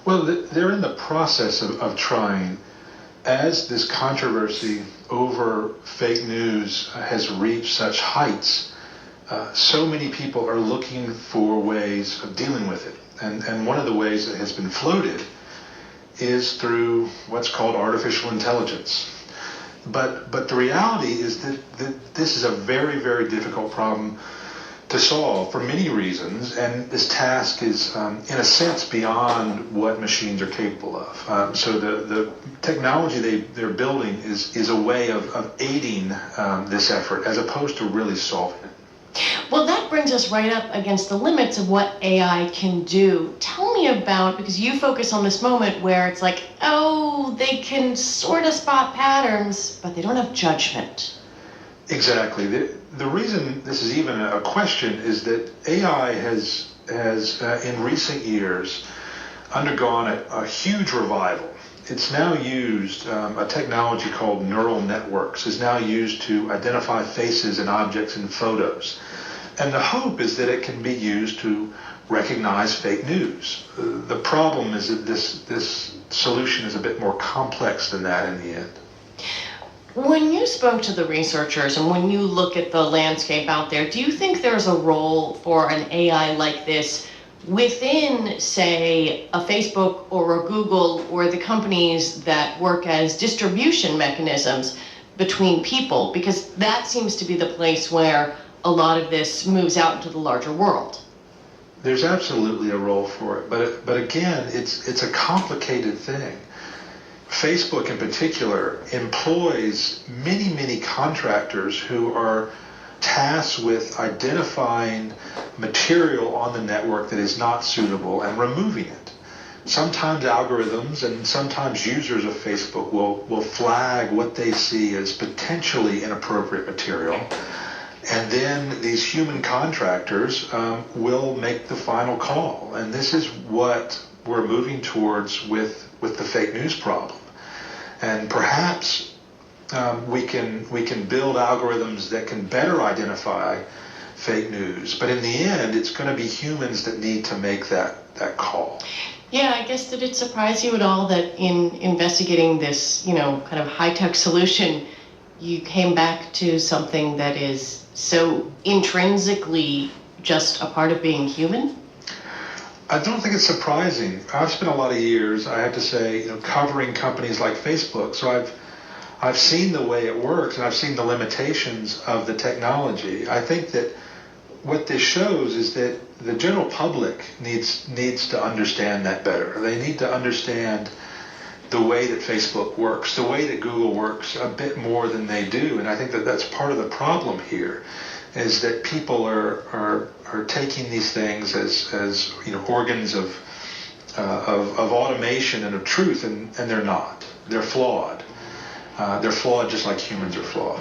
Well, they're in the process of trying. As this controversy over fake news has reached such heights, so many people are looking for ways of dealing with it. And one of the ways that has been floated is through what's called artificial intelligence. But the reality is that this is a very, very difficult problem to solve for many reasons, and this task is, in a sense, beyond what machines are capable of. So the technology they're building is a way of aiding this effort as opposed to really solving it. Well, that brings us right up against the limits of what AI can do. Tell me about, because you focus on this moment where it's like, oh, they can sort of spot patterns, but they don't have judgment. Exactly. The reason this is even a question is that AI has in recent years undergone a huge revival. It's now used, a technology called neural networks is now used to identify faces and objects in photos. And the hope is that it can be used to recognize fake news. The problem is that this solution is a bit more complex than that in the end. When you spoke to the researchers and when you look at the landscape out there, do you think there's a role for an AI like this within, say, a Facebook or a Google or the companies that work as distribution mechanisms between people? Because that seems to be the place where a lot of this moves out into the larger world. There's absolutely a role for it, but again, it's a complicated thing. Facebook in particular employs many contractors who are tasked with identifying material on the network that is not suitable and removing it. Sometimes algorithms and sometimes users of Facebook will flag what they see as potentially inappropriate material, and then these human contractors will make the final call. And this is what we're moving towards with the fake news problem. And perhaps we can build algorithms that can better identify fake news. But in the end, it's going to be humans that need to make that call. Yeah, I guess, did it surprise you at all that in investigating this, kind of high-tech solution, you came back to something that is so intrinsically just a part of being human? I don't think it's surprising. I've spent a lot of years, I have to say, covering companies like Facebook. So I've seen the way it works, and I've seen the limitations of the technology. I think that what this shows is that the general public needs to understand that better. They need to understand the way that Facebook works, the way that Google works a bit more than they do. And I think that that's part of the problem here, is that people are taking these things as organs of automation and of truth, and they're not. They're flawed. They're flawed just like humans are flawed.